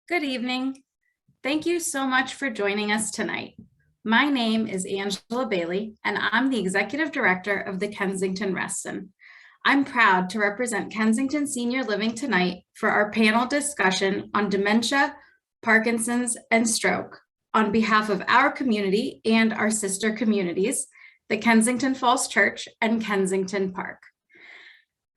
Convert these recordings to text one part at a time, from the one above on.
Good evening. Thank you so much for joining us tonight. My name is Angela Bailey, and I'm the Executive Director of the Kensington Reston. I'm proud to represent Kensington Senior Living tonight for our panel discussion on dementia, Parkinson's, and stroke on behalf of our community and our sister communities, the Kensington Falls Church and Kensington Park.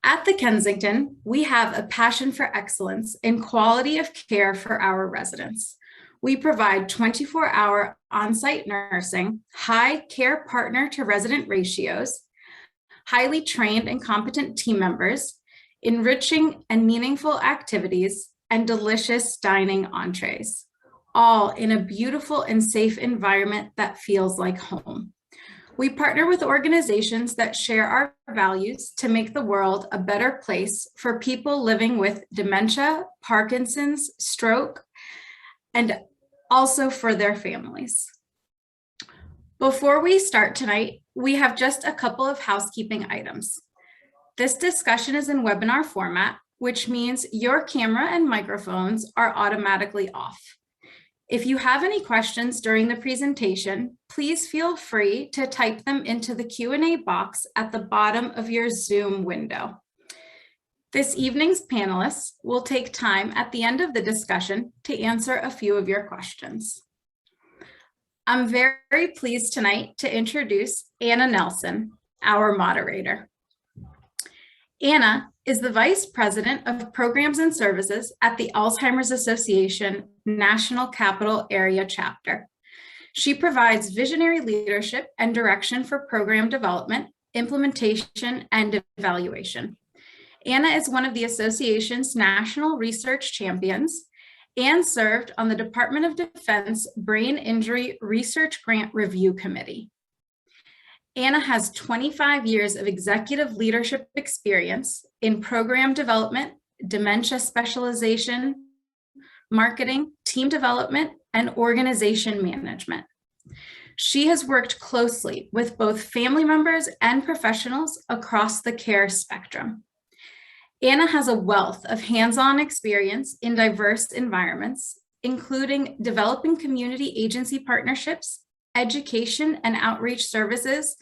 At the Kensington, we have a passion for excellence in quality of care for our residents. We provide 24-hour on-site nursing, high care partner to resident ratios, highly trained and competent team members, enriching and meaningful activities, and delicious dining entrees, all in a beautiful and safe environment that feels like home. We partner with organizations that share our values to make the world a better place for people living with dementia, Parkinson's, stroke, and also for their families. Before we start tonight, we have just a couple of housekeeping items. This discussion is in webinar format, which means your camera and microphones are automatically off. If you have any questions during the presentation, please feel free to type them into the Q&A box at the bottom of your Zoom window. This evening's panelists will take time at the end of the discussion to answer a few of your questions. I'm very pleased tonight to introduce Anna Nelson, our moderator. Anna is the Vice President of Programs and Services at the Alzheimer's Association National Capital Area Chapter. She provides visionary leadership and direction for program development, implementation, and evaluation. Anna is one of the association's national research champions and served on the Department of Defense Brain Injury Research Grant Review Committee. Anna has 25 years of executive leadership experience in program development, dementia specialization, marketing, team development, and organization management. She has worked closely with both family members and professionals across the care spectrum. Anna has a wealth of hands-on experience in diverse environments, including developing community agency partnerships, education and outreach services,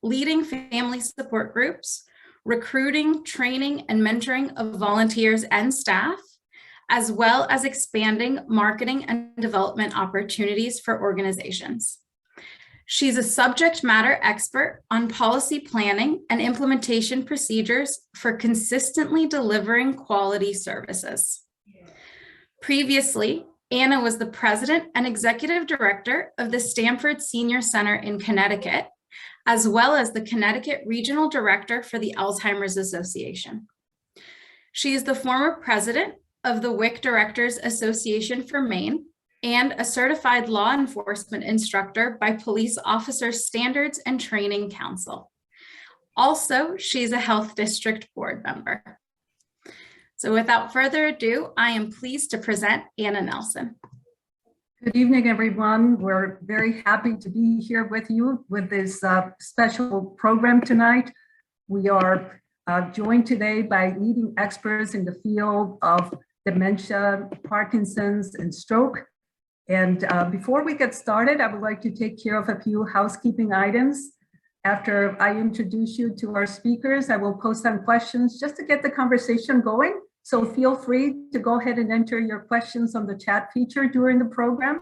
leading family support groups, recruiting, training, and mentoring of volunteers and staff, as well as expanding marketing and development opportunities for organizations. She's a subject matter expert on policy planning and implementation procedures for consistently delivering quality services. Previously, Anna was the president and executive director of the Stanford Senior Center in Connecticut, as well as the Connecticut Regional Director for the Alzheimer's Association. She is the former president of the WIC Directors Association for Maine and a certified law enforcement instructor by Police Officers Standards and Training Council. Also, she's a health district board member. So without further ado, I am pleased to present Anna Nelson. Good evening, everyone. We're very happy to be here with you with this special program tonight. We are joined today by leading experts in the field of dementia, Parkinson's, and stroke. And before we get started, I would like to take care of a few housekeeping items. After I introduce you to our speakers, I will post some questions just to get the conversation going. So feel free to go ahead and enter your questions on the chat feature during the program.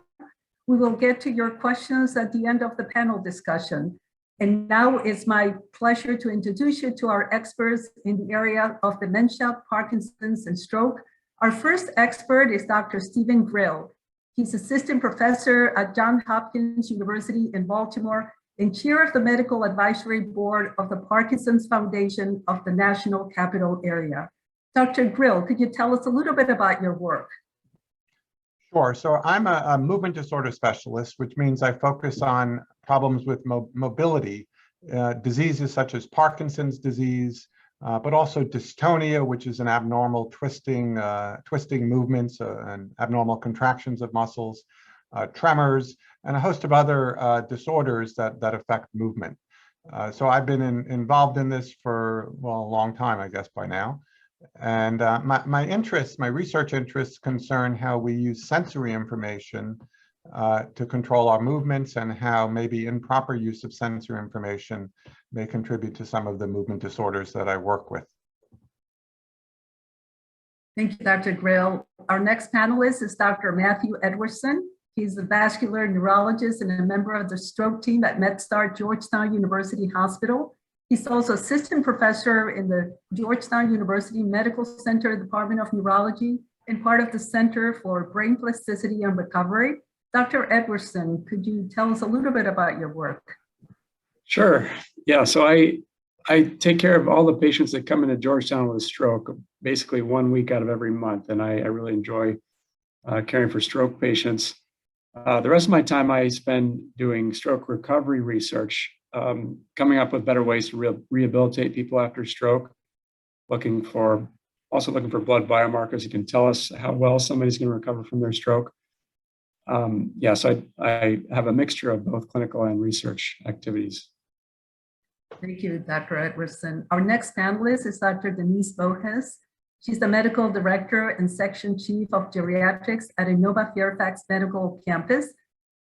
We will get to your questions at the end of the panel discussion. And now it's my pleasure to introduce you to our experts in the area of dementia, Parkinson's, and stroke. Our first expert is Dr. Stephen Grill. He's assistant professor at Johns Hopkins University in Baltimore and chair of the medical advisory board of the Parkinson's Foundation of the National Capital Area. Dr. Grill, could you tell us a little bit about your work? Sure. So I'm a movement disorder specialist, which means I focus on problems with mobility, diseases such as Parkinson's disease, but also dystonia, which is an abnormal twisting movements and abnormal contractions of muscles, tremors, and a host of other disorders that affect movement. So I've been involved in this for, well, a long time, I guess, by now. And my interests, my research interests concern how we use sensory information to control our movements and how maybe improper use of sensory information may contribute to some of the movement disorders that I work with. Thank you, Dr. Grill. Our next panelist is Dr. Matthew Edwardson. He's a vascular neurologist and a member of the stroke team at MedStar Georgetown University Hospital. He's also assistant professor in the Georgetown University Medical Center Department of Neurology and part of the Center for Brain Plasticity and Recovery. Dr. Edwardson, could you tell us a little bit about your work? Sure. Yeah. So I take care of all the patients that come into Georgetown with a stroke, basically 1 week out of every month, and I really enjoy caring for stroke patients. The rest of my time I spend doing stroke recovery research, coming up with better ways to rehabilitate people after stroke, also looking for blood biomarkers that can tell us how well somebody's going to recover from their stroke. So I have a mixture of both clinical and research activities. Thank you, Dr. Edwardson. Our next panelist is Dr. Denise Lopez. She's the medical director and section chief of geriatrics at Innova Fairfax Medical Campus.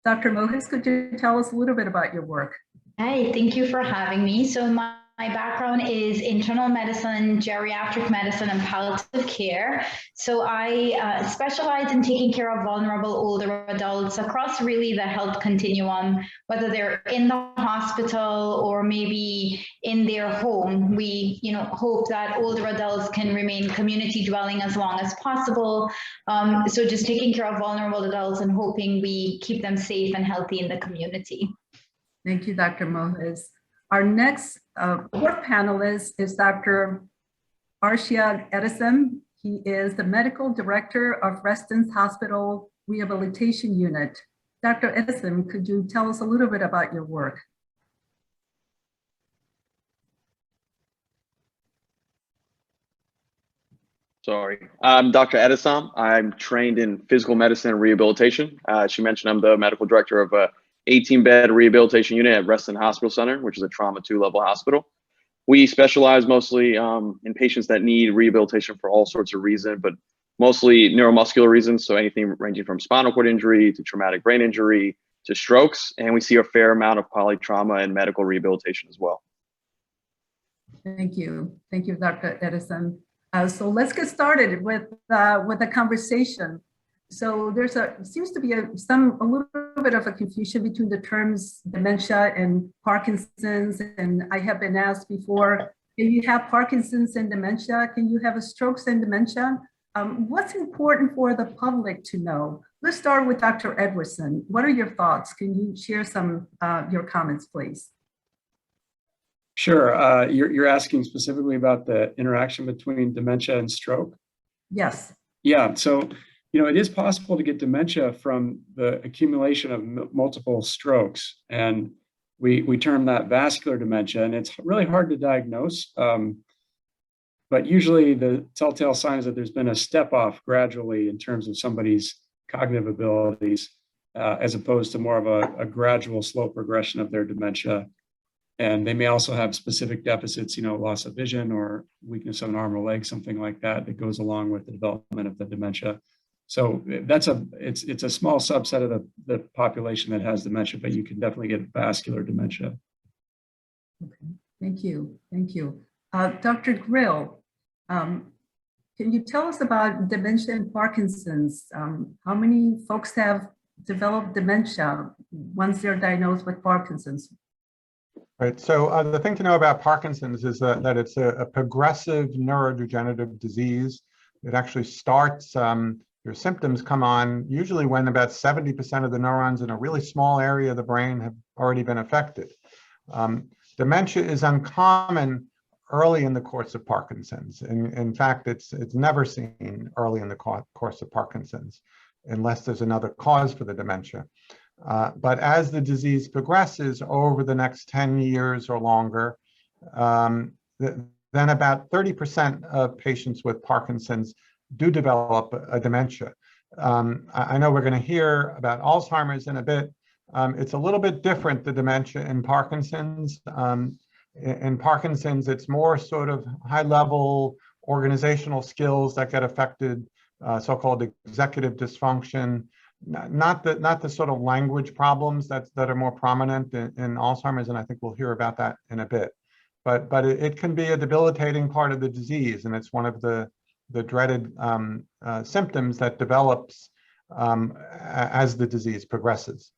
Dr. Lopez, could you tell us a little bit about your work? Hi, thank you for having me. So my background is internal medicine, geriatric medicine, and palliative care. So I specialize in taking care of vulnerable older adults across really the health continuum, whether they're in the hospital or maybe in their home. We, hope that older adults can remain community dwelling as long as possible. So just taking care of vulnerable adults and hoping we keep them safe and healthy in the community. Thank you, Dr. Lopez. Our next fourth panelist is Dr. Atrial Fibrillation. He is the medical director of Reston's Hospital Rehabilitation Unit. Dr. Edison, could you tell us a little bit about your work? Sorry, I'm Dr. Edison. I'm trained in physical medicine and rehabilitation. She mentioned I'm the medical director of a 18-bed rehabilitation unit at Reston Hospital Center, which is a trauma 2-level hospital. We specialize mostly in patients that need rehabilitation for all sorts of reasons, but mostly neuromuscular reasons. So anything ranging from spinal cord injury to traumatic brain injury to strokes. And we see a fair amount of polytrauma and medical rehabilitation as well. Thank you. Thank you, Dr. Edison. So let's get started with the conversation. So seems to be a little bit of a confusion between the terms dementia and Parkinson's. And I have been asked before, can you have Parkinson's and dementia? Can you have a strokes and dementia? What's important for the public to know? Let's start with Dr. Edwardson. What are your thoughts? Can you share some your comments, please? Sure. You're asking specifically about the interaction between dementia and stroke? Yes. Yeah. So, it is possible to get dementia from the accumulation of multiple strokes, and we term that vascular dementia, and it's really hard to diagnose. But usually the telltale sign is that there's been a step off gradually in terms of somebody's cognitive abilities, as opposed to more of a gradual slow progression of their dementia. And they may also have specific deficits, loss of vision or weakness of an arm or leg, something like that goes along with the development of the dementia. So it's a small subset of the population that has dementia, but you can definitely get vascular dementia. Okay, thank you. Thank you. Dr. Grill, can you tell us about dementia and Parkinson's? How many folks have developed dementia once they're diagnosed with Parkinson's? Right. So the thing to know about Parkinson's is that it's a progressive neurodegenerative disease. It actually starts, your symptoms come on usually when about 70% of the neurons in a really small area of the brain have already been affected. Dementia is uncommon early in the course of Parkinson's. In fact, it's never seen early in the course of Parkinson's unless there's another cause for the dementia. But as the disease progresses over the next 10 years or longer, then about 30% of patients with Parkinson's do develop a dementia. I know we're going to hear about Alzheimer's in a bit. It's a little bit different, the dementia in Parkinson's. In Parkinson's, it's more sort of high level organizational skills that get affected, so-called executive dysfunction, not the sort of language problems that are more prominent in Alzheimer's, and I think we'll hear about that in a bit. But it can be a debilitating part of the disease, and it's one of the dreaded symptoms that develops as the disease progresses.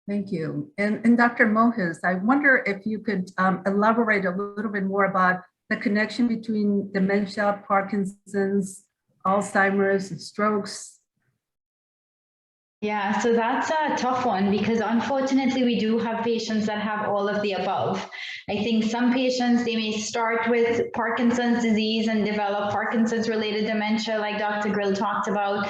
Thank you. And Dr. Mohis, I wonder if you could elaborate a little bit more about the connection between dementia, Parkinson's, Alzheimer's, and strokes. Yeah, so that's a tough one because unfortunately we do have patients that have all of the above. I think some patients, they may start with Parkinson's disease and develop Parkinson's related dementia like Dr. Grill talked about.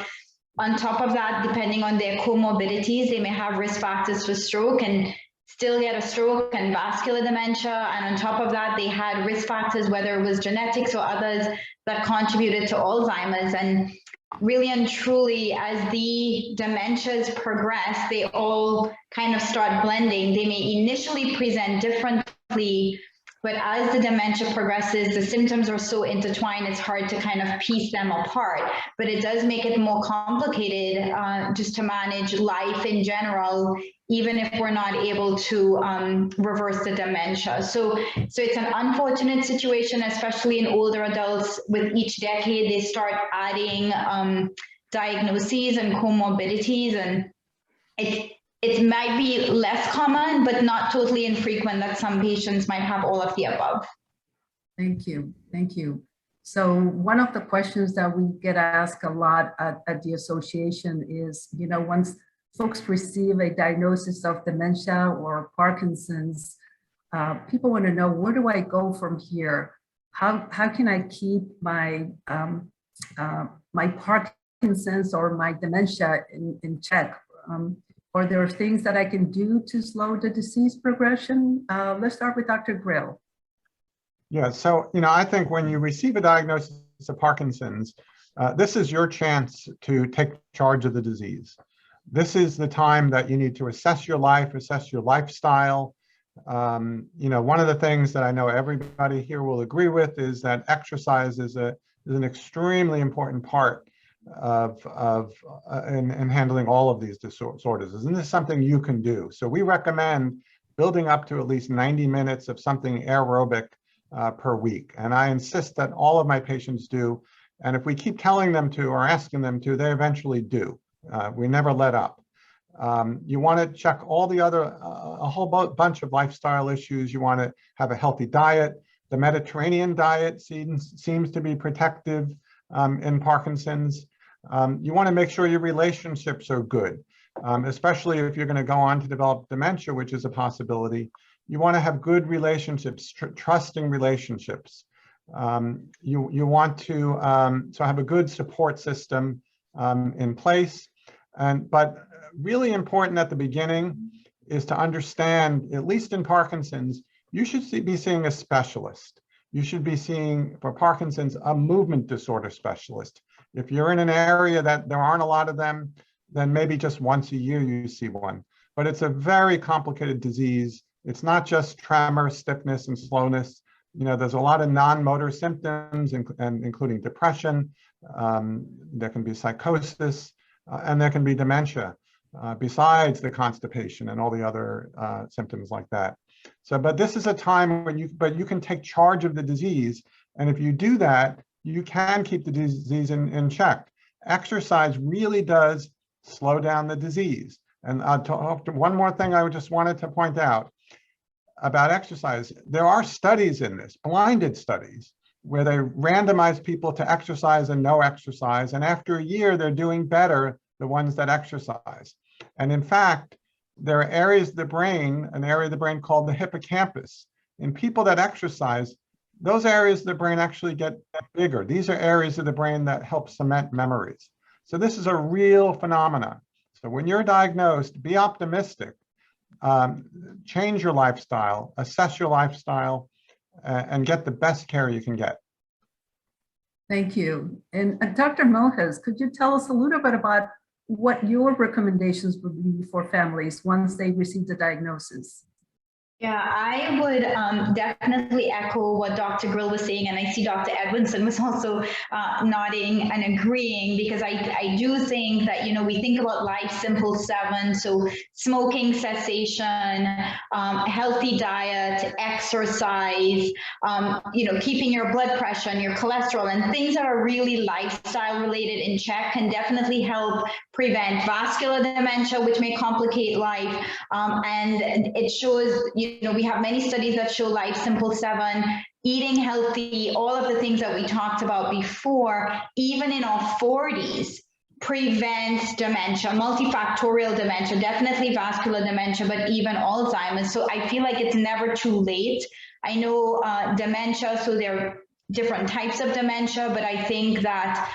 On top of that, depending on their comorbidities, they may have risk factors for stroke and still get a stroke and vascular dementia. And on top of that, they had risk factors, whether it was genetics or others that contributed to Alzheimer's. And really and truly, as the dementias progress, they all kind of start blending. They may initially present differently, but as the dementia progresses, the symptoms are so intertwined, it's hard to kind of piece them apart. But it does make it more complicated just to manage life in general, even if we're not able to reverse the dementia. So it's an unfortunate situation, especially in older adults. With each decade, they start adding diagnoses and comorbidities, and it might be less common, but not totally infrequent that some patients might have all of the above. Thank you. Thank you. So one of the questions that we get asked a lot at the association is, you know, once folks receive a diagnosis of dementia or Parkinson's, people want to know, where do I go from here? How can I keep my my Parkinson's or my dementia in check? Are there things that I can do to slow the disease progression? Let's start with Dr. Grill. Yeah, so, you know, I think when you receive a diagnosis of Parkinson's, this is your chance to take charge of the disease. This is the time that you need to assess your life, assess your lifestyle. You know, one of the things that I know everybody here will agree with is that exercise is an extremely important part in handling all of these disorders. And this is something you can do. So we recommend building up to at least 90 minutes of something aerobic per week. And I insist that all of my patients do. And if we keep telling them to or asking them to, they eventually do. We never let up. You want to check all the other, a whole bunch of lifestyle issues. You want to have a healthy diet. The Mediterranean diet seems to be protective in Parkinson's. You want to make sure your relationships are good, especially if you're going to go on to develop dementia, which is a possibility. You want to have good relationships, trusting relationships. You want to have a good support system in place. But really important at the beginning is to understand, at least in Parkinson's, you should be seeing a specialist. You should be seeing, for Parkinson's, a movement disorder specialist. If you're in an area that there aren't a lot of them, then maybe just once a year you see one. But it's a very complicated disease. It's not just tremor, stiffness, and slowness. You know, there's a lot of non-motor symptoms, including depression. There can be psychosis, and there can be dementia, besides the constipation and all the other symptoms like that. So, but this is a time when you can take charge of the disease. And if you do that, you can keep the disease in check. Exercise really does slow down the disease. And one more thing I just wanted to point out about exercise. There are studies in this, blinded studies, where they randomize people to exercise and no exercise. And after a year, they're doing better, the ones that exercise. And in fact, there are areas of the brain, an area of the brain called the hippocampus. In people that exercise, those areas of the brain actually get bigger. These are areas of the brain that help cement memories. So this is a real phenomenon. So when you're diagnosed, be optimistic, change your lifestyle, assess your lifestyle, and get the best care you can get. Thank you. And Dr. Mohis, could you tell us a little bit about what your recommendations would be for families once they receive the diagnosis? Yeah, I would definitely echo what Dr. Grill was saying, and I see Dr. Edwardson was also nodding and agreeing, because I do think that, you know, we think about Life Simple 7, so smoking cessation, healthy diet, exercise, you know, keeping your blood pressure and your cholesterol and things that are really lifestyle related in check can definitely help prevent vascular dementia, which may complicate life. And it shows, you know, we have many studies that show Life Simple 7, eating healthy, all of the things that we talked about before, even in our 40s, prevents dementia, multifactorial dementia, definitely vascular dementia, but even Alzheimer's. So I feel like it's never too late. I know dementia, so there are different types of dementia, but I think that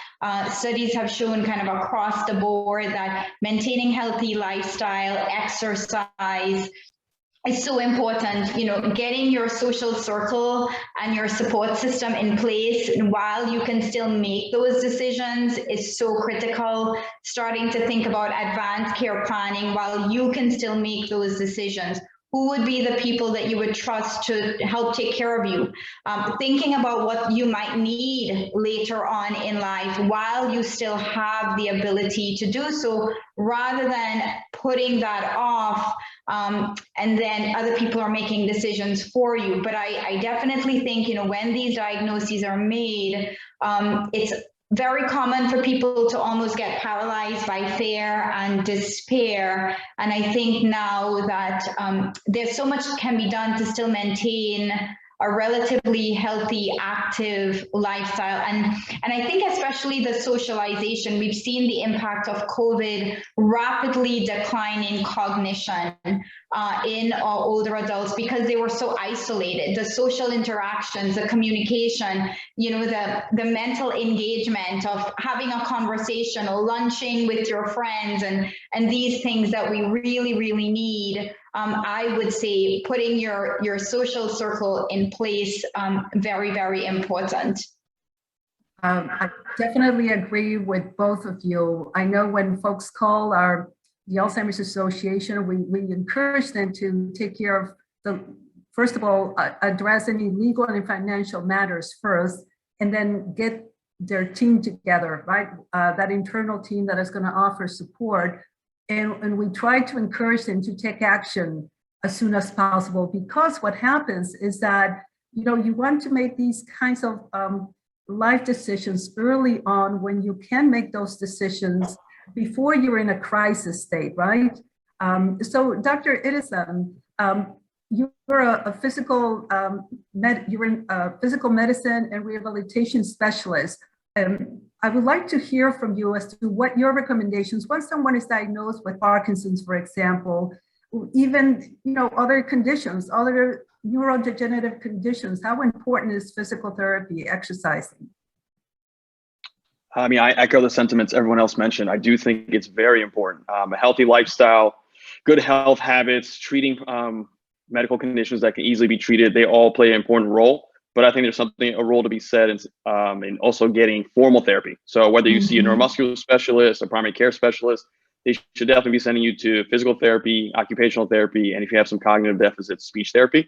studies have shown kind of across the board that maintaining healthy lifestyle, exercise, is so important. You know, getting your social circle and your support system in place while you can still make those decisions is so critical. Starting to think about advanced care planning while you can still make those decisions. Who would be the people that you would trust to help take care of you? Thinking about what you might need later on in life while you still have the ability to do so, rather than putting that off and then other people are making decisions for you. But I definitely think, you know, when these diagnoses are made, it's very common for people to almost get paralyzed by fear and despair. And I think now that there's so much can be done to still maintain a relatively healthy, active lifestyle. And I think especially the socialization, we've seen the impact of COVID rapidly declining cognition in our older adults because they were so isolated. The social interactions, the communication, you know, the mental engagement of having a conversation or lunching with your friends and these things that we really, really need. I would say putting your social circle in place, very, very important. I definitely agree with both of you. I know when folks call the Alzheimer's Association, we encourage them to take care of first of all, address any legal and financial matters first, and then get their team together, right? That internal team that is going to offer support. And we try to encourage them to take action as soon as possible, because what happens is that, you know, you want to make these kinds of life decisions early on when you can make those decisions before you're in a crisis state, right? So Dr. Edwardson, you're a physical physical medicine and rehabilitation specialist. I would like to hear from you as to what your recommendations, once someone is diagnosed with Parkinson's, for example, even, you know, other conditions, other neurodegenerative conditions, how important is physical therapy, exercising? I mean, I echo the sentiments everyone else mentioned. I do think it's very important. A healthy lifestyle, good health habits, treating medical conditions that can easily be treated, they all play an important role. But I think there's a role to be said in also getting formal therapy. So whether you see a neuromuscular specialist, a primary care specialist, they should definitely be sending you to physical therapy, occupational therapy, and if you have some cognitive deficits, speech therapy,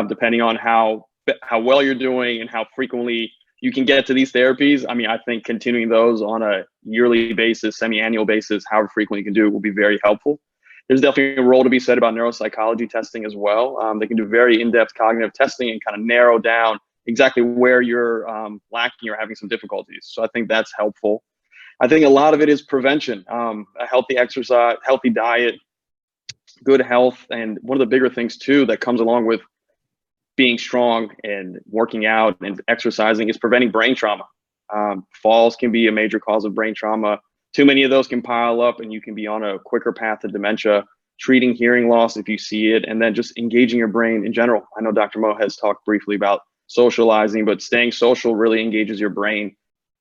depending on how well you're doing and how frequently you can get to these therapies. I mean, I think continuing those on a yearly basis, semi-annual basis, however frequently you can do it, will be very helpful. There's definitely a role to be said about neuropsychology testing as well. They can do very in-depth cognitive testing and kind of narrow down exactly where you're lacking or having some difficulties. So I think that's helpful. I think a lot of it is prevention, a healthy exercise, healthy diet, good health. And one of the bigger things too that comes along with being strong and working out and exercising is preventing brain trauma. Falls can be a major cause of brain trauma. Too many of those can pile up and you can be on a quicker path to dementia. Treating hearing loss if you see it, and then just engaging your brain in general. I know Dr. Mo has talked briefly about socializing, but staying social really engages your brain.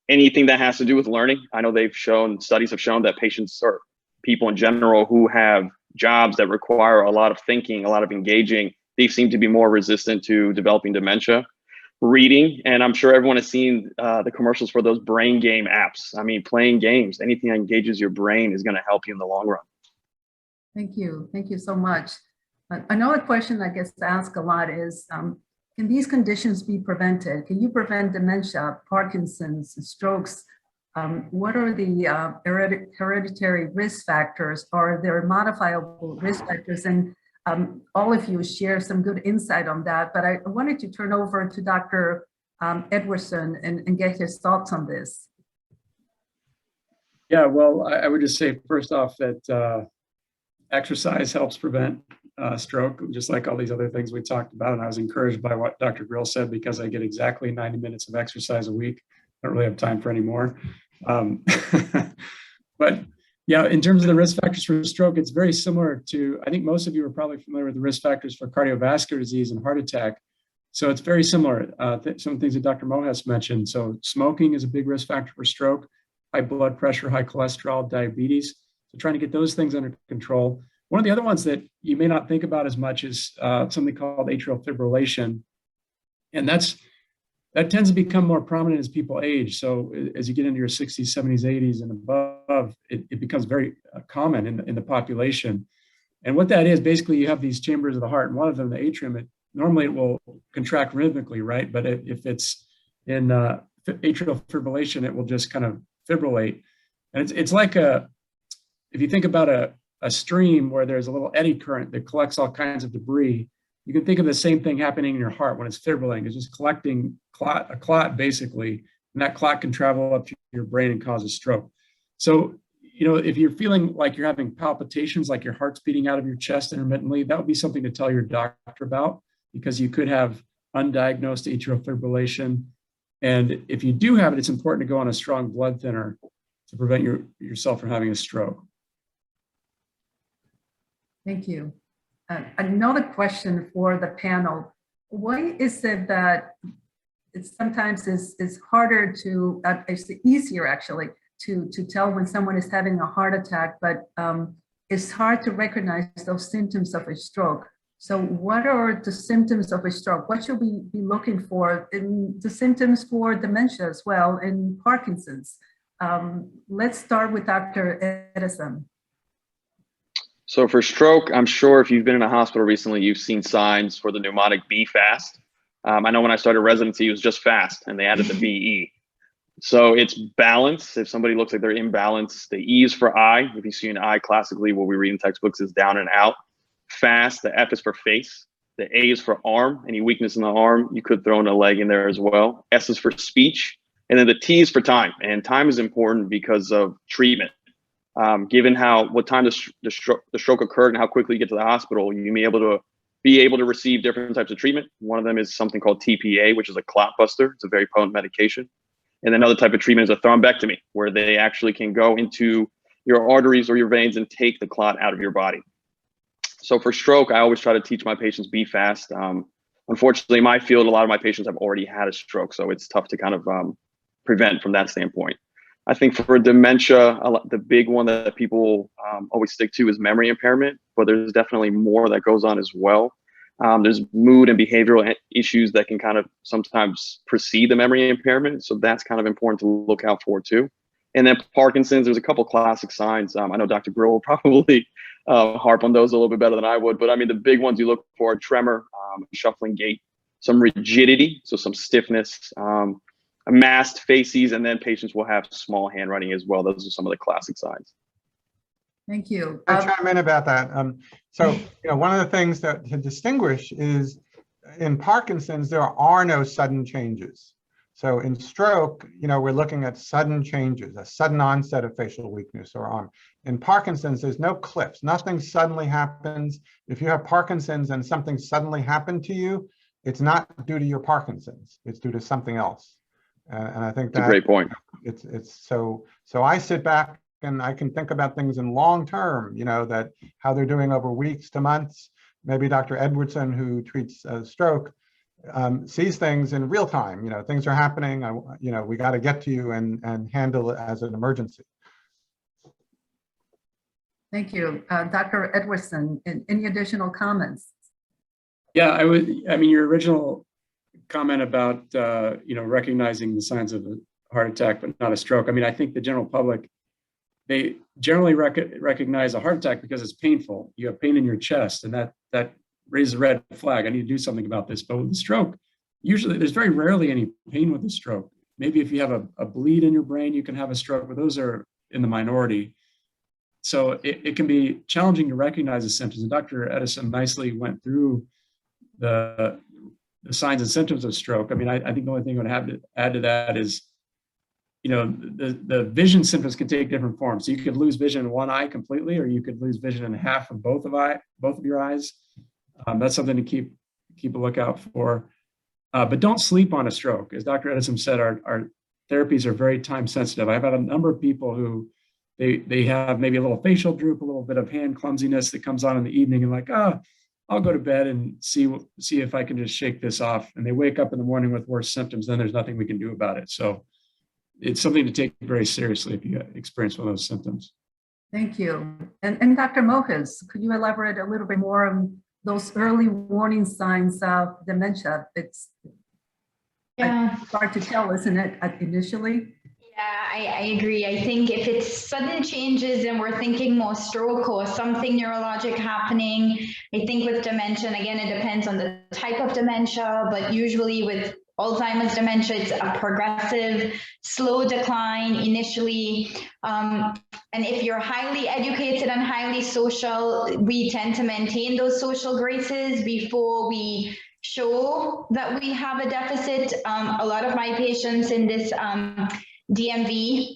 Anything that has to do with learning, I know studies have shown that patients or people in general who have jobs that require a lot of thinking, a lot of engaging, they seem to be more resistant to developing dementia. Reading, and I'm sure everyone has seen the commercials for those brain game apps. I mean, playing games, anything that engages your brain is going to help you in the long run. Thank you so much. Another question that gets asked a lot is, can these conditions be prevented? Can you prevent dementia, Parkinson's, strokes? What are the hereditary risk factors? Are there modifiable risk factors? And all of you share some good insight on that, but I wanted to turn over to Dr. Edwardson and get his thoughts on this. Yeah, well, I would just say first off that exercise helps prevent stroke, just like all these other things we talked about. And I was encouraged by what Dr. Grill said, because I get exactly 90 minutes of exercise a week. I don't really have time for any more. But yeah, in terms of the risk factors for stroke, it's very similar to, I think most of you are probably familiar with the risk factors for cardiovascular disease and heart attack. So it's very similar. Some things that Dr. Mohes mentioned. So smoking is a big risk factor for stroke, high blood pressure, high cholesterol, diabetes. So trying to get those things under control. One of the other ones that you may not think about as much is something called atrial fibrillation. And that tends to become more prominent as people age. So as you get into your 60s, 70s, 80s and above, it becomes very common in the population. And what that is, basically you have these chambers of the heart, and one of them, the atrium, normally it will contract rhythmically, right? But if it's in atrial fibrillation, it will just kind of fibrillate. And it's like if you think about a stream where there's a little eddy current that collects all kinds of debris, you can think of the same thing happening in your heart when it's fibrillating. It's just collecting a clot basically, and that clot can travel up to your brain and cause a stroke. So, if you're feeling like you're having palpitations, like your heart's beating out of your chest intermittently, that would be something to tell your doctor about, because you could have undiagnosed atrial fibrillation. And if you do have it, it's important to go on a strong blood thinner to prevent yourself from having a stroke. Thank you. Another question for the panel. Why is it that it sometimes is harder to, it's easier actually, to tell when someone is having a heart attack, but it's hard to recognize those symptoms of a stroke? So what are the symptoms of a stroke? What should we be looking for in the symptoms for dementia as well, and Parkinson's? Let's start with Dr. Edison. So for stroke, I'm sure if you've been in a hospital recently, you've seen signs for the mnemonic be fast. I know when I started residency, it was just fast, and they added the BE. So it's balance. If somebody looks like they're imbalanced, the E is for eye. If you see an eye, classically, what we read in textbooks is down and out. Fast, the F is for face. The A is for arm. Any weakness in the arm, you could throw in a leg in there as well. S is for speech. And then the T is for time. And time is important because of treatment. Given what time the stroke occurred and how quickly you get to the hospital, you may be able to receive different types of treatment. One of them is something called TPA, which is a clot buster. It's a very potent medication. And another type of treatment is a thrombectomy, where they actually can go into your arteries or your veins and take the clot out of your body. So for stroke, I always try to teach my patients be fast. Unfortunately, in my field, a lot of my patients have already had a stroke, so it's tough to kind of prevent from that standpoint. I think for dementia, the big one that people always stick to is memory impairment, but there's definitely more that goes on as well. There's mood and behavioral issues that can kind of sometimes precede the memory impairment. So that's kind of important to look out for too. And then Parkinson's, there's a couple classic signs. I know Dr. Grill will probably harp on those a little bit better than I would, but I mean, the big ones you look for are tremor, shuffling gait, some rigidity, so some stiffness, masked faces, and then patients will have small handwriting as well. Those are some of the classic signs. Thank you. I chime in about that. So, one of the things to distinguish is in Parkinson's, there are no sudden changes. So in stroke, we're looking at sudden changes, a sudden onset of facial weakness or arm. In Parkinson's, there's no cliffs. Nothing suddenly happens. If you have Parkinson's and something suddenly happened to you, it's not due to your Parkinson's. It's due to something else. And I think that's a great point. It's so I sit back and I can think about things in long term, that how they're doing over weeks to months. Maybe Dr. Edwardson, who treats stroke, sees things in real time. Things are happening. We got to get to you and handle it as an emergency. Thank you. Dr. Edwardson, any additional comments? Yeah, I mean, your original comment about, recognizing the signs of a heart attack, but not a stroke. I mean, I think the general public, they generally recognize a heart attack because it's painful. You have pain in your chest, and that raises a red flag. I need to do something about this. But with the stroke, usually there's very rarely any pain with the stroke. Maybe if you have a bleed in your brain, you can have a stroke, but those are in the minority. So it can be challenging to recognize the symptoms. And Dr. Edwardson nicely went through the signs and symptoms of stroke. I mean, I think the only thing I would have to add to that is, the vision symptoms can take different forms. So you could lose vision in one eye completely, or you could lose vision in half of both of your eyes. That's something to keep a lookout for. But don't sleep on a stroke. As Dr. Edwardson said, our therapies are very time sensitive. I've had a number of people who they have maybe a little facial droop, a little bit of hand clumsiness that comes on in the evening, and like, I'll go to bed and see if I can just shake this off. And they wake up in the morning with worse symptoms, then there's nothing we can do about it. So it's something to take very seriously if you experience one of those symptoms. Thank you. And Dr. Mojes, could you elaborate a little bit more on those early warning signs of dementia? It's hard to tell, isn't it, initially? Yeah, I agree. I think if it's sudden changes and we're thinking more stroke or something neurologic happening, I think with dementia, and again, it depends on the type of dementia, but usually with Alzheimer's dementia, it's a progressive, slow decline initially. And if you're highly educated and highly social, we tend to maintain those social graces before we show that we have a deficit. A lot of my patients in this DMV,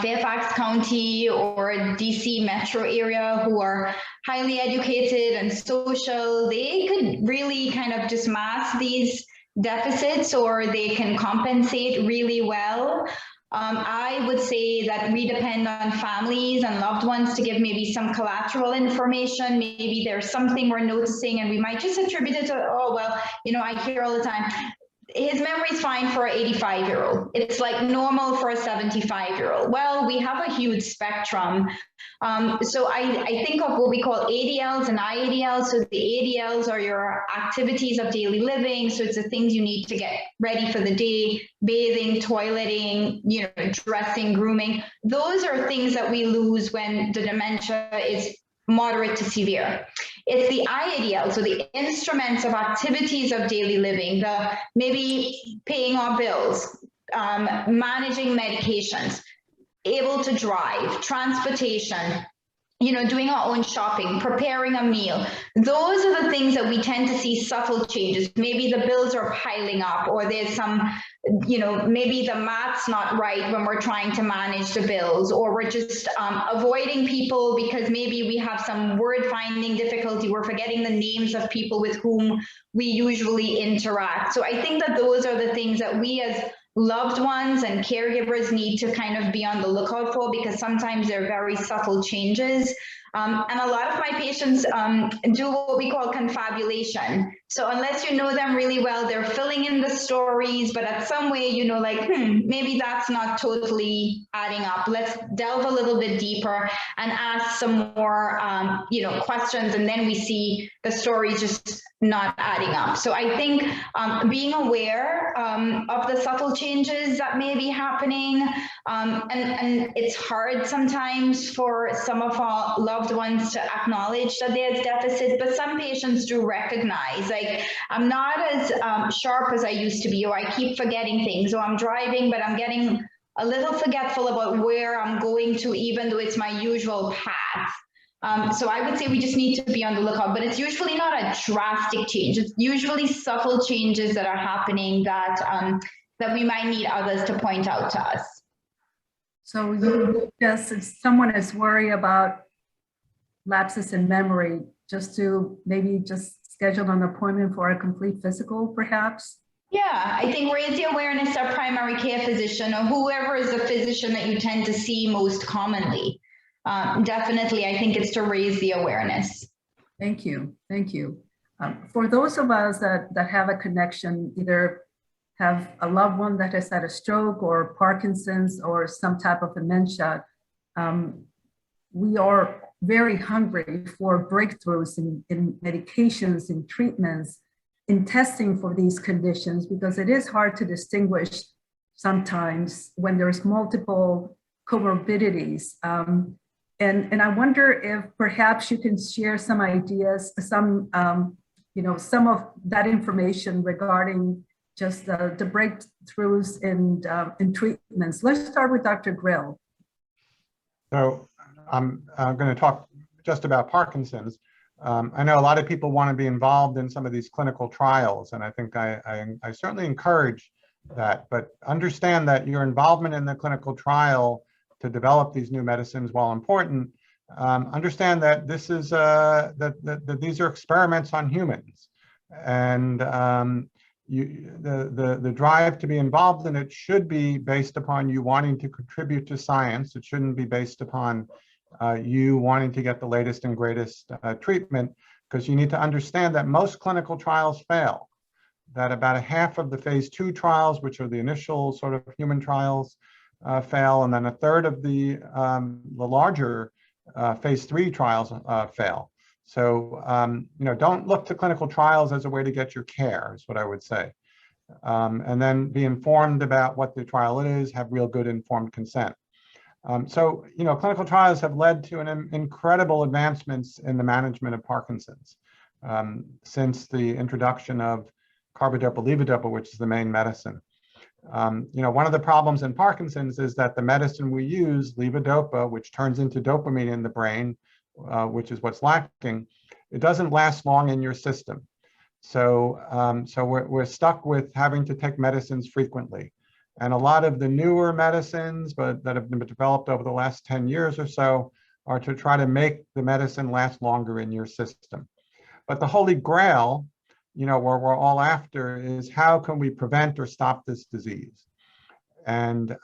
Fairfax County or DC metro area who are highly educated and social, they could really kind of just mask these deficits, or they can compensate really well. I would say that we depend on families and loved ones to give maybe some collateral information. Maybe there's something we're noticing and we might just attribute it to, oh, well, I hear all the time, his memory's fine for an 85-year-old. It's like normal for a 75-year-old. Well, we have a huge spectrum. So I think of what we call ADLs and Iedls. So the ADLs are your activities of daily living. So it's the things you need to get ready for the day, bathing, toileting, dressing, grooming. Those are things that we lose when the dementia is moderate to severe. It's the Iedl, so the instruments of activities of daily living, the maybe paying our bills, managing medications, able to drive, transportation, doing our own shopping, preparing a meal. Those are the things that we tend to see subtle changes. Maybe the bills are piling up, or there's some, maybe the math's not right when we're trying to manage the bills, or we're just avoiding people because maybe we have some word finding difficulty. We're forgetting the names of people with whom we usually interact. So I think that those are the things that we as loved ones and caregivers need to kind of be on the lookout for, because sometimes they're very subtle changes. And a lot of my patients do what we call confabulation. So unless you know them really well, they're filling in the stories, but at some way, maybe that's not totally adding up. Let's delve a little bit deeper and ask some more, questions, and then we see the stories just not adding up. So I think being aware of the subtle changes that may be happening, and it's hard sometimes for some of our loved ones to acknowledge that there's deficits, but some patients do recognize, like, I'm not as sharp as I used to be, or I keep forgetting things, or I'm driving, but I'm getting a little forgetful about where I'm going to, even though it's my usual path. So I would say we just need to be on the lookout, but it's usually not a drastic change. It's usually subtle changes that are happening that we might need others to point out to us. So if someone is worried about lapses in memory, just to maybe just schedule an appointment for a complete physical, perhaps? Yeah, I think raise the awareness of primary care physician, or whoever is the physician that you tend to see most commonly. Definitely, I think it's to raise the awareness. Thank you. Thank you. For those of us that have a connection, either have a loved one that has had a stroke or Parkinson's or some type of dementia, we are very hungry for breakthroughs in medications, in treatments, in testing for these conditions, because it is hard to distinguish sometimes when there's multiple comorbidities. And I wonder if perhaps you can share some ideas, some of that information regarding just the breakthroughs in treatments. Let's start with Dr. Grill. So I'm going to talk just about Parkinson's. I know a lot of people want to be involved in some of these clinical trials, and I think I certainly encourage that, but understand that your involvement in the clinical trial to develop these new medicines, while important, understand that this is that these are experiments on humans, and the drive to be involved in it should be based upon you wanting to contribute to science. It shouldn't be based upon you wanting to get the latest and greatest treatment, because you need to understand that most clinical trials fail, that about a half of the phase 2 trials, which are the initial sort of human trials, fail, and then a third of the larger phase 3 trials fail. So, don't look to clinical trials as a way to get your care, is what I would say. And then be informed about what the trial is, have real good informed consent. So, clinical trials have led to an incredible advancements in the management of Parkinson's since the introduction of carbidopa-levodopa, which is the main medicine. One of the problems in Parkinson's is that the medicine we use, levodopa, which turns into dopamine in the brain, which is what's lacking, it doesn't last long in your system. So, we're stuck with having to take medicines frequently. And a lot of the newer medicines that have been developed over the last 10 years or so are to try to make the medicine last longer in your system. But the holy grail, where we're all after, is how can we prevent or stop this disease? And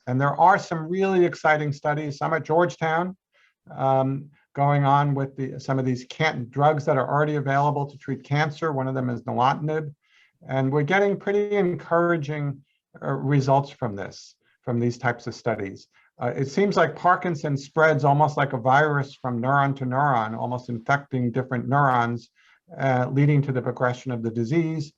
there are some really exciting studies, some at Georgetown, going on with some of these drugs that are already available to treat cancer. One of them is nilotinib. And we're getting pretty encouraging results from these types of studies. It seems like Parkinson's spreads almost like a virus from neuron to neuron, almost infecting different neurons, leading to the progression of the disease.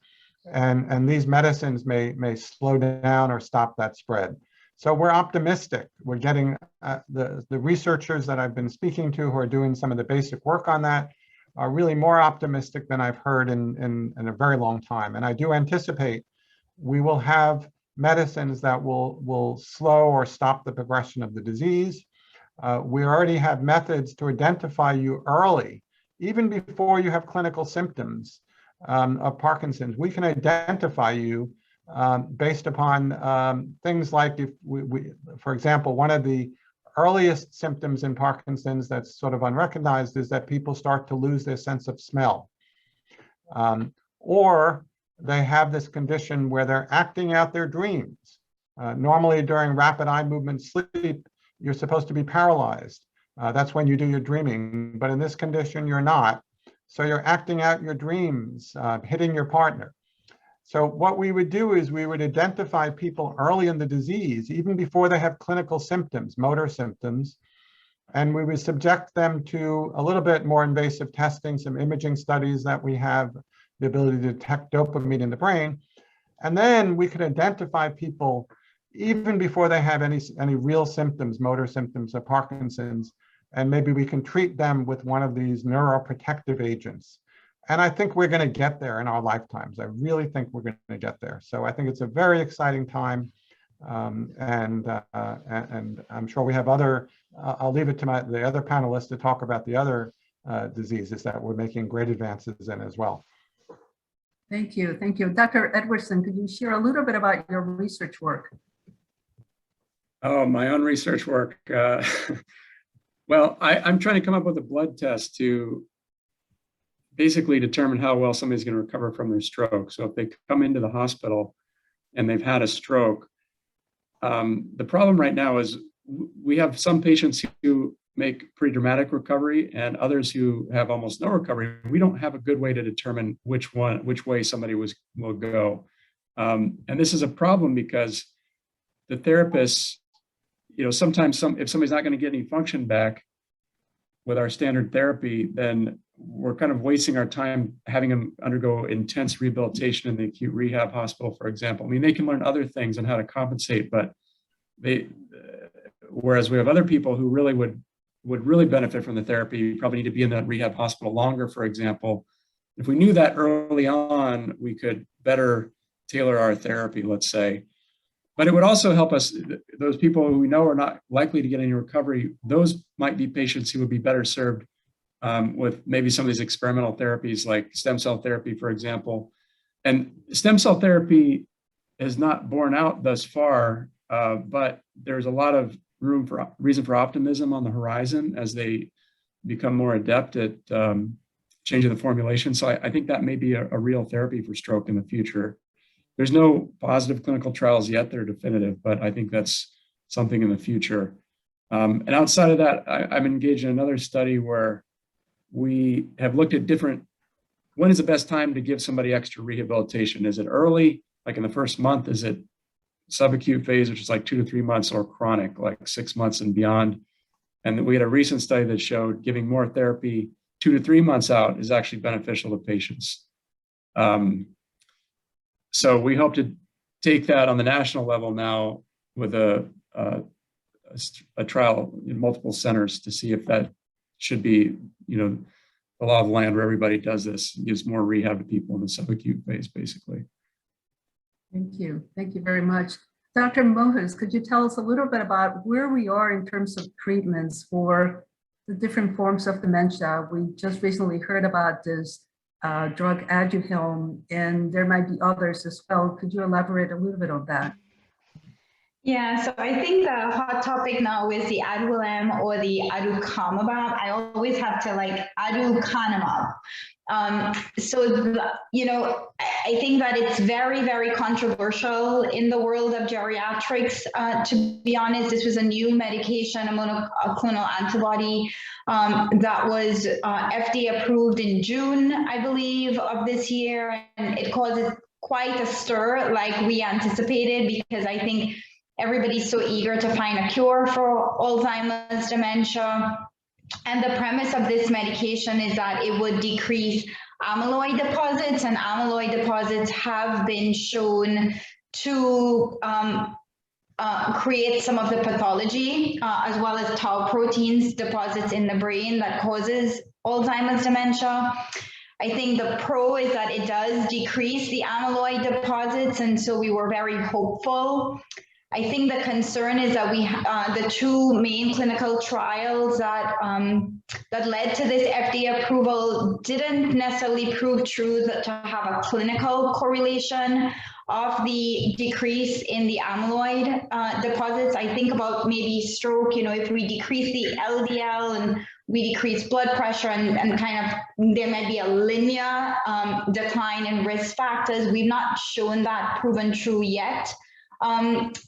And these medicines may slow down or stop that spread. So we're optimistic. We're getting the researchers that I've been speaking to who are doing some of the basic work on that are really more optimistic than I've heard in a very long time. And I do anticipate we will have medicines that will slow or stop the progression of the disease. We already have methods to identify you early, even before you have clinical symptoms of Parkinson's. We can identify you based upon things like, if for example, one of the earliest symptoms in Parkinson's that's sort of unrecognized is that people start to lose their sense of smell. Or they have this condition where they're acting out their dreams. Normally during rapid eye movement sleep, you're supposed to be paralyzed. That's when you do your dreaming, but in this condition, you're not. So you're acting out your dreams, hitting your partner. So what we would do is we would identify people early in the disease, even before they have clinical symptoms, motor symptoms, and we would subject them to a little bit more invasive testing, some imaging studies that we have the ability to detect dopamine in the brain. And then we could identify people even before they have any real symptoms, motor symptoms of Parkinson's, and maybe we can treat them with one of these neuroprotective agents. And I think we're going to get there in our lifetimes. I really think we're going to get there. So I think it's a very exciting time. And I'm sure we have I'll leave it to the other panelists to talk about the other diseases that we're making great advances in as well. Thank you. Thank you. Dr. Edwardson, could you share a little bit about your research work? Oh, my own research work. Well, I'm trying to come up with a blood test to basically determine how well somebody's going to recover from their stroke. So if they come into the hospital and they've had a stroke, the problem right now is we have some patients who make pretty dramatic recovery and others who have almost no recovery. We don't have a good way to determine which way somebody will go. And this is a problem because the therapists, sometimes if somebody's not going to get any function back with our standard therapy, then we're kind of wasting our time having them undergo intense rehabilitation in the acute rehab hospital, for example. I mean, they can learn other things on how to compensate, but whereas we have other people who really would would really benefit from the therapy, you probably need to be in that rehab hospital longer, for example. If we knew that early on, we could better tailor our therapy, let's say. But it would also help us, those people who we know are not likely to get any recovery, those might be patients who would be better served with maybe some of these experimental therapies like stem cell therapy, for example. And stem cell therapy has not borne out thus far, but there's a lot of reason for optimism on the horizon as they become more adept at changing the formulation. So I think that may be a real therapy for stroke in the future. There's no positive clinical trials yet that are definitive, but I think that's something in the future. And outside of that, I'm engaged in another study where we have looked at when is the best time to give somebody extra rehabilitation? Is it early, like in the first month? Is it subacute phase, which is like 2 to 3 months, or chronic, like 6 months and beyond? And we had a recent study that showed giving more therapy 2 to 3 months out is actually beneficial to patients. So we hope to take that on the national level now with a trial in multiple centers to see if that should be, the law of the land where everybody does this, gives more rehab to people in the subacute phase, basically. Thank you. Thank you very much. Dr. Mojes, could you tell us a little bit about where we are in terms of treatments for the different forms of dementia? We just recently heard about this drug Aduhelm, and there might be others as well. Could you elaborate a little bit on that? Yeah, so I think the hot topic now is the Aduhelm or the aducanumab. I always have to aducanumab. I think that it's very, very controversial in the world of geriatrics. To be honest, this was a new medication, a monoclonal antibody that was FDA approved in June, I believe, of this year. And it causes quite a stir like we anticipated, because I think everybody's so eager to find a cure for Alzheimer's dementia. And the premise of this medication is that it would decrease amyloid deposits, and amyloid deposits have been shown to create some of the pathology, as well as tau proteins deposits in the brain that causes Alzheimer's dementia. I think the pro is that it does decrease the amyloid deposits, and so we were very hopeful. I think the concern is that the two main clinical trials that led to this FDA approval didn't necessarily prove true to have a clinical correlation of the decrease in the amyloid deposits. I think about maybe stroke, if we decrease the LDL and we decrease blood pressure and kind of there might be a linear decline in risk factors. We've not shown that proven true yet.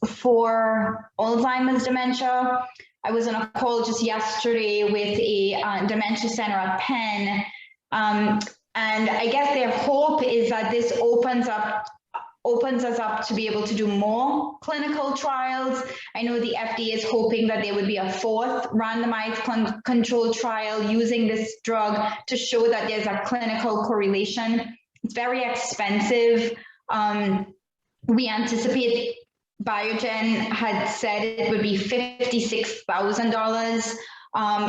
For Alzheimer's dementia, I was on a call just yesterday with a dementia center at Penn, and I guess their hope is that this opens us up to be able to do more clinical trials. I know the FDA is hoping that there would be a fourth randomized control trial using this drug to show that there's a clinical correlation. It's very expensive. We anticipate, Biogen had said it would be $56,000.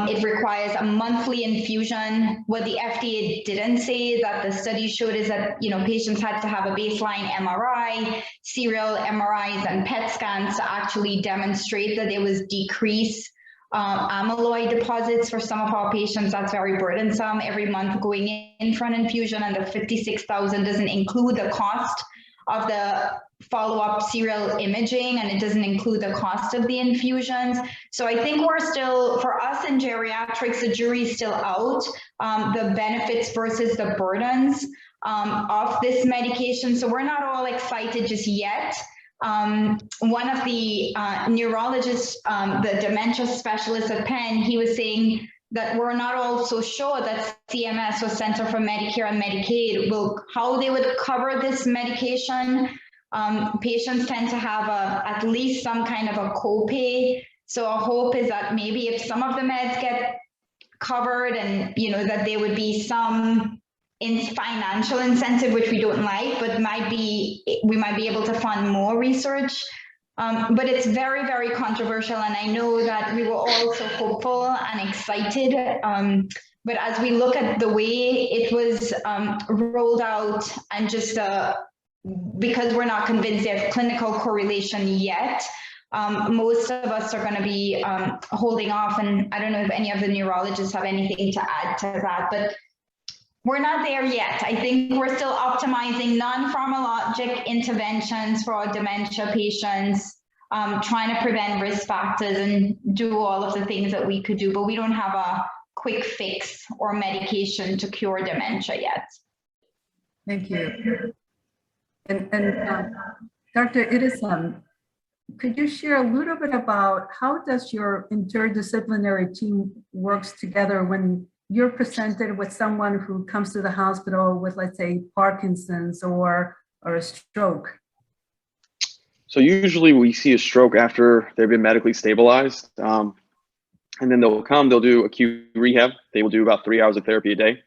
It requires a monthly infusion. What the FDA didn't say that the study showed is that patients had to have a baseline MRI, serial MRIs, and PET scans to actually demonstrate that there was decreased amyloid deposits. For some of our patients, that's very burdensome every month going in for an infusion, and the $56,000 doesn't include the cost of the follow-up serial imaging, and it doesn't include the cost of the infusions. So I think we're still, for us in geriatrics, the jury's still out, the benefits versus the burdens of this medication. So we're not all excited just yet. One of the neurologists, the dementia specialist at Penn, he was saying that we're not all so sure that CMS, or Center for Medicare and Medicaid, how they would cover this medication. Patients tend to have at least some kind of a copay. So our hope is that maybe if some of the meds get covered, and that there would be some financial incentive, which we don't like, but we might be able to fund more research. But it's very, very controversial. And I know that we were all so hopeful and excited. But as we look at the way it was rolled out, and just because we're not convinced there's clinical correlation yet, most of us are going to be holding off. And I don't know if any of the neurologists have anything to add to that, but we're not there yet. I think we're still optimizing non-pharmacologic interventions for our dementia patients, trying to prevent risk factors and do all of the things that we could do, but we don't have a quick fix or medication to cure dementia yet. Thank you. And Dr. Edwardson, could you share a little bit about how does your interdisciplinary team works together when you're presented with someone who comes to the hospital with, let's say, Parkinson's or a stroke? So usually we see a stroke after they've been medically stabilized. And then they'll do acute rehab. They will do about 3 hours of therapy a day.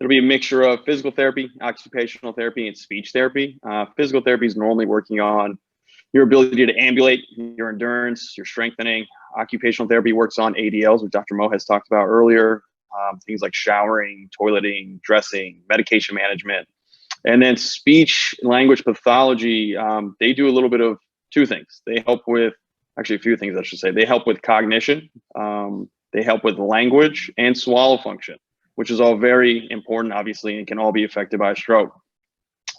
It'll be a mixture of physical therapy, occupational therapy, and speech therapy. Physical therapy is normally working on your ability to ambulate, your endurance, your strengthening. Occupational therapy works on ADLs, which Dr. Mo has talked about earlier. Things like showering, toileting, dressing, medication management. And then speech language pathology, they do a little bit of two things. They help with, actually a few things I should say. They help with cognition, they help with language and swallow function, which is all very important, obviously, and can all be affected by a stroke.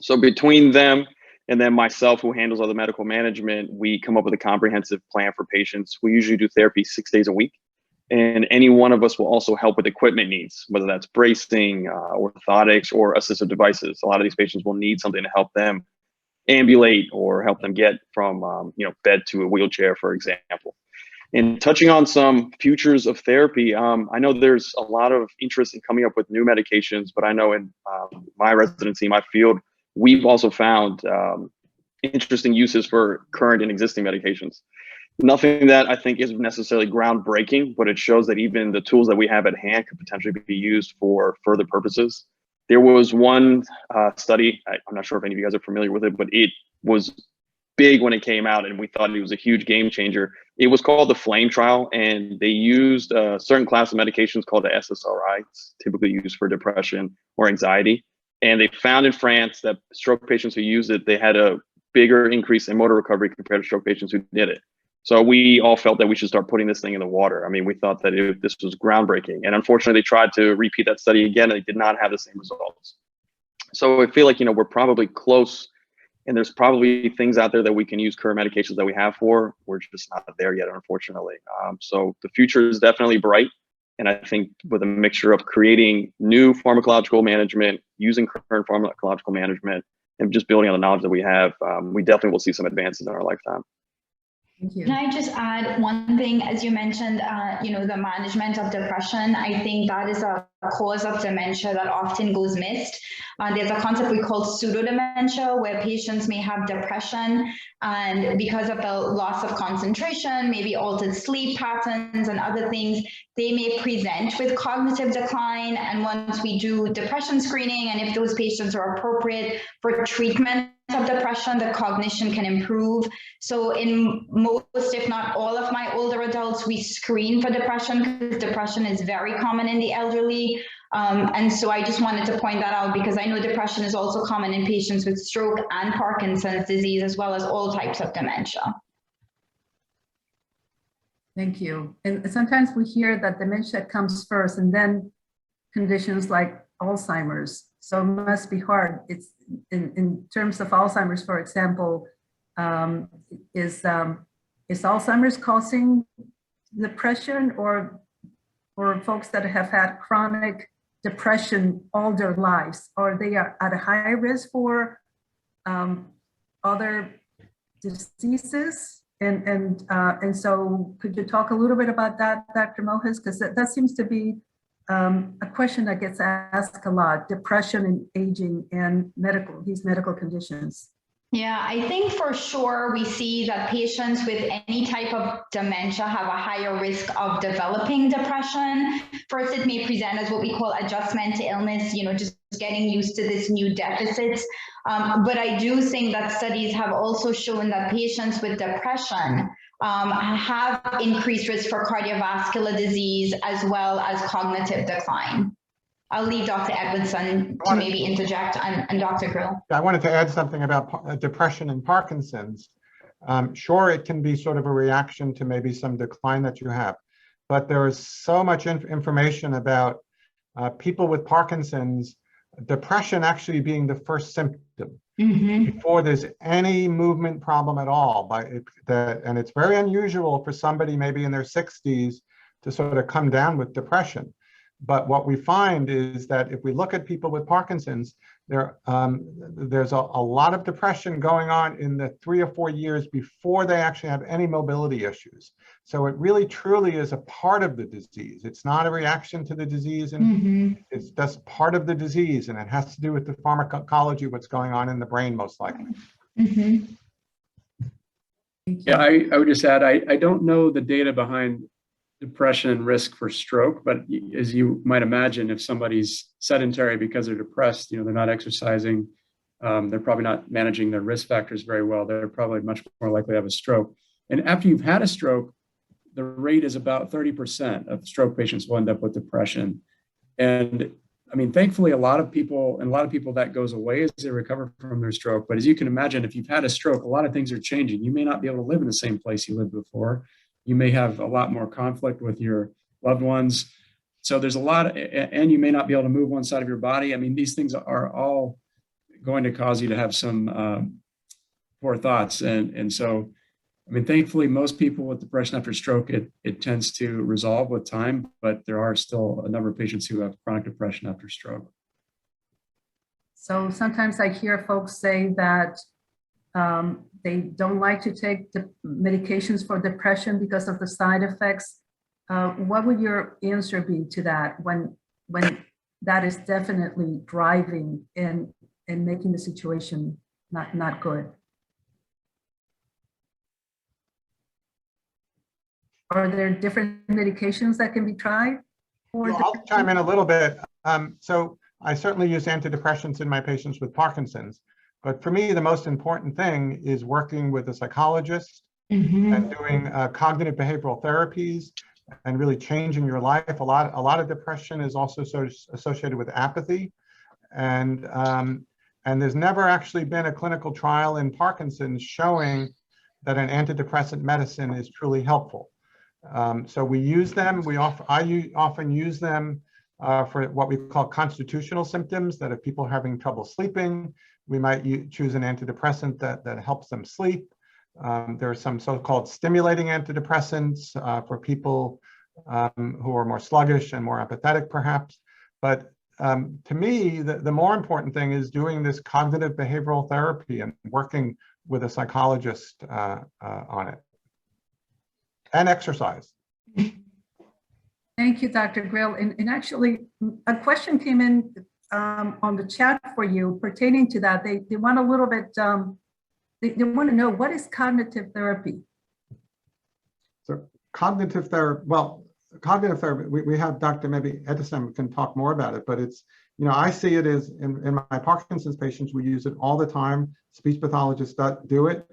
So between them and then myself, who handles all the medical management, we come up with a comprehensive plan for patients. We usually do therapy 6 days a week. And any one of us will also help with equipment needs, whether that's bracing, orthotics, or assistive devices. A lot of these patients will need something to help them ambulate or help them get from bed to a wheelchair, for example. And touching on some futures of therapy, I know there's a lot of interest in coming up with new medications, but I know in my residency, my field, we've also found interesting uses for current and existing medications. Nothing that I think is necessarily groundbreaking, but it shows that even the tools that we have at hand could potentially be used for further purposes. There was one study, I'm not sure if any of you guys are familiar with it, but it was big when it came out and we thought it was a huge game changer. It was called the FLAME trial, and they used a certain class of medications called the SSRIs, typically used for depression or anxiety. And they found in France that stroke patients who used it, they had a bigger increase in motor recovery compared to stroke patients who did it. So we all felt that we should start putting this thing in the water. I mean, we thought that this was groundbreaking. And unfortunately, they tried to repeat that study again, and they did not have the same results. So I feel like, we're probably close, and there's probably things out there that we can use current medications that we have for. We're just not there yet, unfortunately. So the future is definitely bright. And I think with a mixture of creating new pharmacological management, using current pharmacological management, and just building on the knowledge that we have, we definitely will see some advances in our lifetime. Thank you. Can I just add one thing? As you mentioned, the management of depression, I think that is a cause of dementia that often goes missed. There's a concept we call pseudo dementia, where patients may have depression, and because of the loss of concentration, maybe altered sleep patterns and other things, they may present with cognitive decline. And once we do depression screening, and if those patients are appropriate for treatment of depression, the cognition can improve. So in most, if not all of my older adults, we screen for depression because depression is very common in the elderly. And so I just wanted to point that out because I know depression is also common in patients with stroke and Parkinson's disease, as well as all types of dementia. Thank you. And sometimes we hear that dementia comes first and then conditions like Alzheimer's. So it must be hard. It's in terms of Alzheimer's, for example, is Alzheimer's causing depression, or folks that have had chronic depression all their lives, or they are at a high risk for other diseases? And so could you talk a little bit about that, Dr. Mohis? Because that seems to be a question that gets asked a lot: depression and aging and these medical conditions. Yeah, I think for sure we see that patients with any type of dementia have a higher risk of developing depression. First, it may present as what we call adjustment to illness, just getting used to this new deficits. But I do think that studies have also shown that patients with depression have increased risk for cardiovascular disease as well as cognitive decline. I'll leave Dr. Edwardson to maybe interject and Dr. Grill. I wanted to add something about depression and Parkinson's. Sure, it can be sort of a reaction to maybe some decline that you have, but there is so much information about people with Parkinson's, depression actually being the first symptom before there's any movement problem at all. And it's very unusual for somebody maybe in their 60s to sort of come down with depression. But what we find is that if we look at people with Parkinson's, there's a lot of depression going on in the 3 or 4 years before they actually have any mobility issues. So it really truly is a part of the disease. It's not a reaction to the disease, and it's just part of the disease, and it has to do with the pharmacology, what's going on in the brain, most likely. Yeah, I would just add, I don't know the data behind depression and risk for stroke, but as you might imagine, if somebody's sedentary because they're depressed, they're not exercising, they're probably not managing their risk factors very well, they're probably much more likely to have a stroke. And after you've had a stroke, the rate is about 30% of stroke patients will end up with depression. And I mean, thankfully, a lot of people that goes away as they recover from their stroke. But as you can imagine, if you've had a stroke, a lot of things are changing. You may not be able to live in the same place you lived before. You may have a lot more conflict with your loved ones. So there's a lot, and you may not be able to move one side of your body. I mean, these things are all going to cause you to have some poor thoughts. And so, I mean, thankfully, most people with depression after stroke, it tends to resolve with time, but there are still a number of patients who have chronic depression after stroke. So sometimes I hear folks say that they don't like to take the medications for depression because of the side effects. What would your answer be to that when that is definitely driving and making the situation not good? Are there different medications that can be tried? Well, I'll chime in a little bit. So I certainly use antidepressants in my patients with Parkinson's, but for me, the most important thing is working with a psychologist and doing cognitive behavioral therapies and really changing your life. A lot of depression is also associated with apathy, and there's never actually been a clinical trial in Parkinson's showing that an antidepressant medicine is truly helpful. So we use them. I often use them for what we call constitutional symptoms, that if people are having trouble sleeping, we might choose an antidepressant that helps them sleep. There are some so-called stimulating antidepressants for people who are more sluggish and more apathetic, perhaps. But to me, the more important thing is doing this cognitive behavioral therapy and working with a psychologist on it. And exercise. Thank you, Dr. Grill. And actually, a question came in on the chat for you pertaining to that. They want a little bit, they want to know, what is cognitive therapy? So cognitive therapy, we have Dr. maybe Edwardson can talk more about it, but it's, I see it as in my Parkinson's patients, we use it all the time. Speech pathologists do it.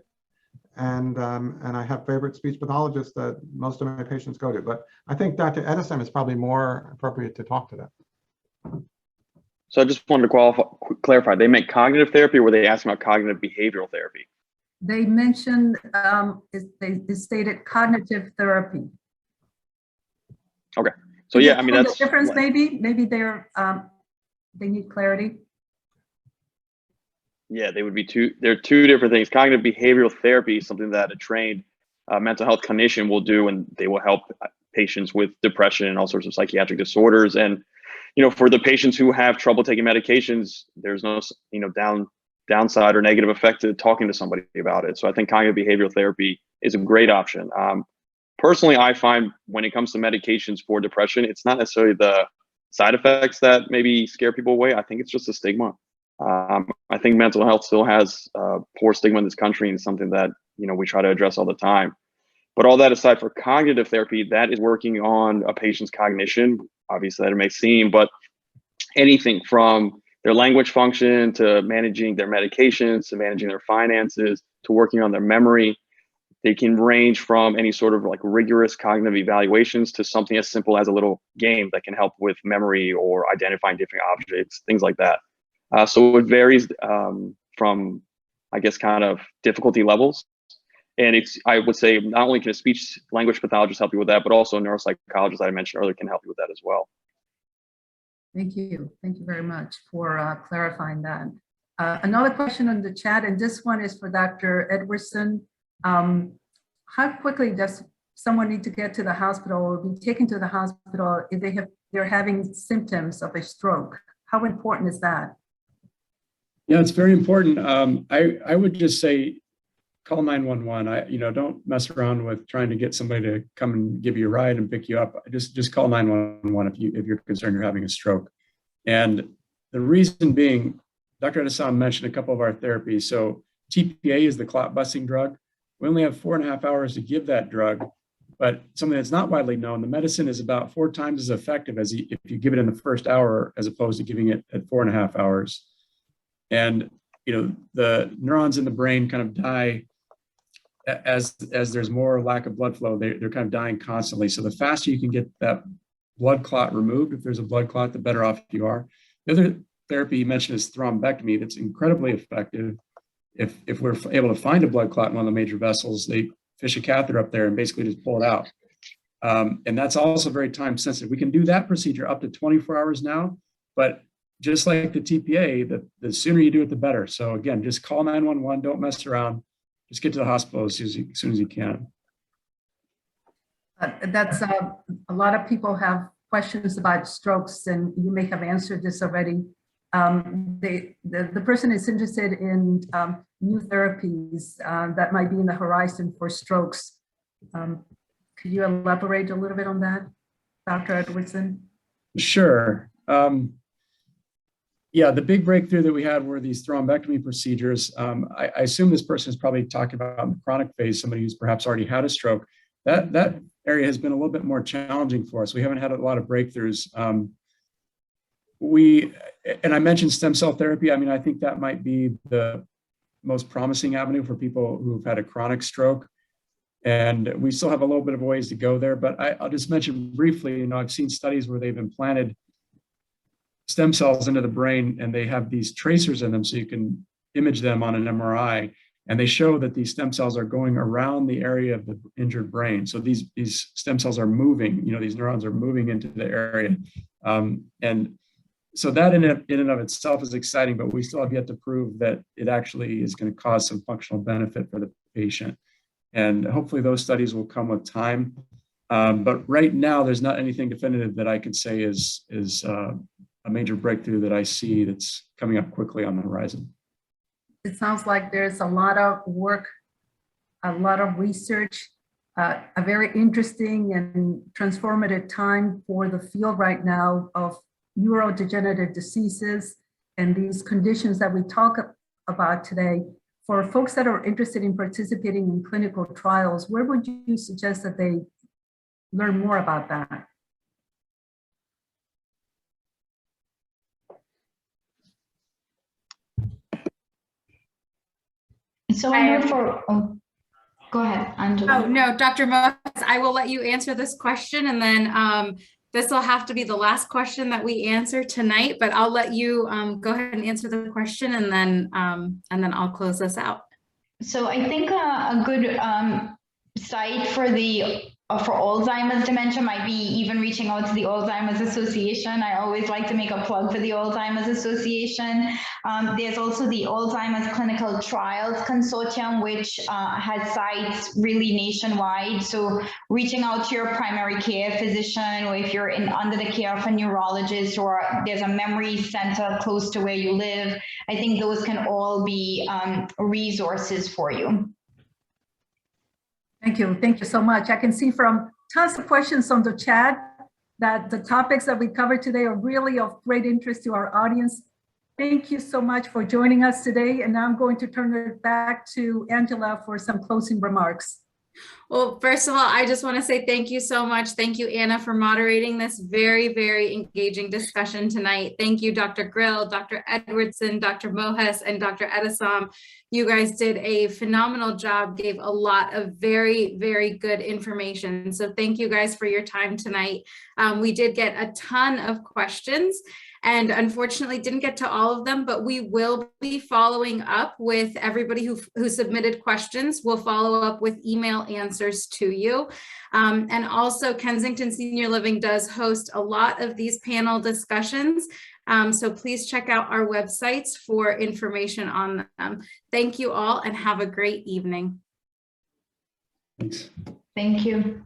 And I have favorite speech pathologists that most of my patients go to, but I think Dr. Edwardson is probably more appropriate to talk to that. So I just wanted to clarify, they meant cognitive therapy, or were they asking about cognitive behavioral therapy? They mentioned, they stated cognitive therapy. Okay, so yeah, I mean, that's the difference. Maybe they need clarity. Yeah, they're two different things. Cognitive behavioral therapy is something that a trained mental health clinician will do, and they will help patients with depression and all sorts of psychiatric disorders. And, for the patients who have trouble taking medications, there's no, downside or negative effect to talking to somebody about it. So I think cognitive behavioral therapy is a great option. Personally, I find when it comes to medications for depression, it's not necessarily the side effects that maybe scare people away. I think it's just a stigma. I think mental health still has poor stigma in this country, and it's something that we try to address all the time. But all that aside, for cognitive therapy, that is working on a patient's cognition, obviously that it may seem, but anything from their language function, to managing their medications, to managing their finances, to working on their memory. They can range from any sort of like rigorous cognitive evaluations to something as simple as a little game that can help with memory or identifying different objects, things like that. So it varies from, I guess, kind of difficulty levels. And I would say not only can a speech language pathologist help you with that, but also a neuropsychologist I mentioned earlier can help you with that as well. Thank you. Thank you very much for clarifying that. Another question in the chat, and this one is for Dr. Edwardson. How quickly does someone need to get to the hospital or be taken to the hospital if they're having symptoms of a stroke? How important is that? Yeah, it's very important. I would just say call 911. Don't mess around with trying to get somebody to come and give you a ride and pick you up. Just call 911 if you're concerned you're having a stroke. And the reason being, Dr. Adelsson mentioned a couple of our therapies. So TPA is the clot busting drug. We only have 4.5 hours to give that drug, but something that's not widely known, the medicine is about 4 times as effective as if you give it in the first hour, as opposed to giving it at 4.5 hours. And, the neurons in the brain kind of die as there's more lack of blood flow. They're kind of dying constantly. So the faster you can get that blood clot removed, if there's a blood clot, the better off you are. The other therapy you mentioned is thrombectomy. That's incredibly effective. If we're able to find a blood clot in one of the major vessels, they fish a catheter up there and basically just pull it out. And that's also very time sensitive. We can do that procedure up to 24 hours now, but just like the TPA, the sooner you do it, the better. So again, just call 911, don't mess around, just get to the hospital as soon as you can. That's a lot of people have questions about strokes, and you may have answered this already. The person is interested in new therapies that might be in the horizon for strokes. Could you elaborate a little bit on that, Dr. Edwardson? Sure. Yeah, the big breakthrough that we had were these thrombectomy procedures. I assume this person is probably talking about in the chronic phase, somebody who's perhaps already had a stroke. That area has been a little bit more challenging for us. We haven't had a lot of breakthroughs. And I mentioned stem cell therapy. I mean, I think that might be the most promising avenue for people who've had a chronic stroke. And we still have a little bit of ways to go there, but I'll just mention briefly, I've seen studies where they've implanted stem cells into the brain and they have these tracers in them so you can image them on an MRI. And they show that these stem cells are going around the area of the injured brain. So these stem cells are moving, these neurons are moving into the area. And so that in and of itself is exciting, but we still have yet to prove that it actually is going to cause some functional benefit for the patient. And hopefully those studies will come with time. But right now, there's not anything definitive that I could say is a major breakthrough that I see that's coming up quickly on the horizon. It sounds like there's a lot of work, a lot of research, a very interesting and transformative time for the field right now of neurodegenerative diseases and these conditions that we talk about today. For folks that are interested in participating in clinical trials, where would you suggest that they learn more about that? So I know go ahead, Angela. Oh, no, Dr. Moses, I will let you answer this question, and then this will have to be the last question that we answer tonight, but I'll let you go ahead and answer the question, and then I'll close this out. So I think a good site for for Alzheimer's dementia might be even reaching out to the Alzheimer's Association. I always like to make a plug for the Alzheimer's Association. There's also the Alzheimer's Clinical Trials Consortium, which has sites really nationwide. So reaching out to your primary care physician, or if you're under the care of a neurologist, or there's a memory center close to where you live, I think those can all be resources for you. Thank you. Thank you so much. I can see from tons of questions on the chat that the topics that we covered today are really of great interest to our audience. Thank you so much for joining us today. And now I'm going to turn it back to Angela for some closing remarks. Well, first of all, I just want to say thank you so much. Thank you, Anna, for moderating this very, very engaging discussion tonight. Thank you, Dr. Grill, Dr. Edwardson, Dr. Mohes, and Dr. Edison. You guys did a phenomenal job, gave a lot of very, very good information. So thank you guys for your time tonight. We did get a ton of questions, and unfortunately didn't get to all of them, but we will be following up with everybody who submitted questions. We'll follow up with email answers to you. And also Kensington Senior Living does host a lot of these panel discussions. So please check out our websites for information on them. Thank you all and have a great evening. Thanks. Thank you.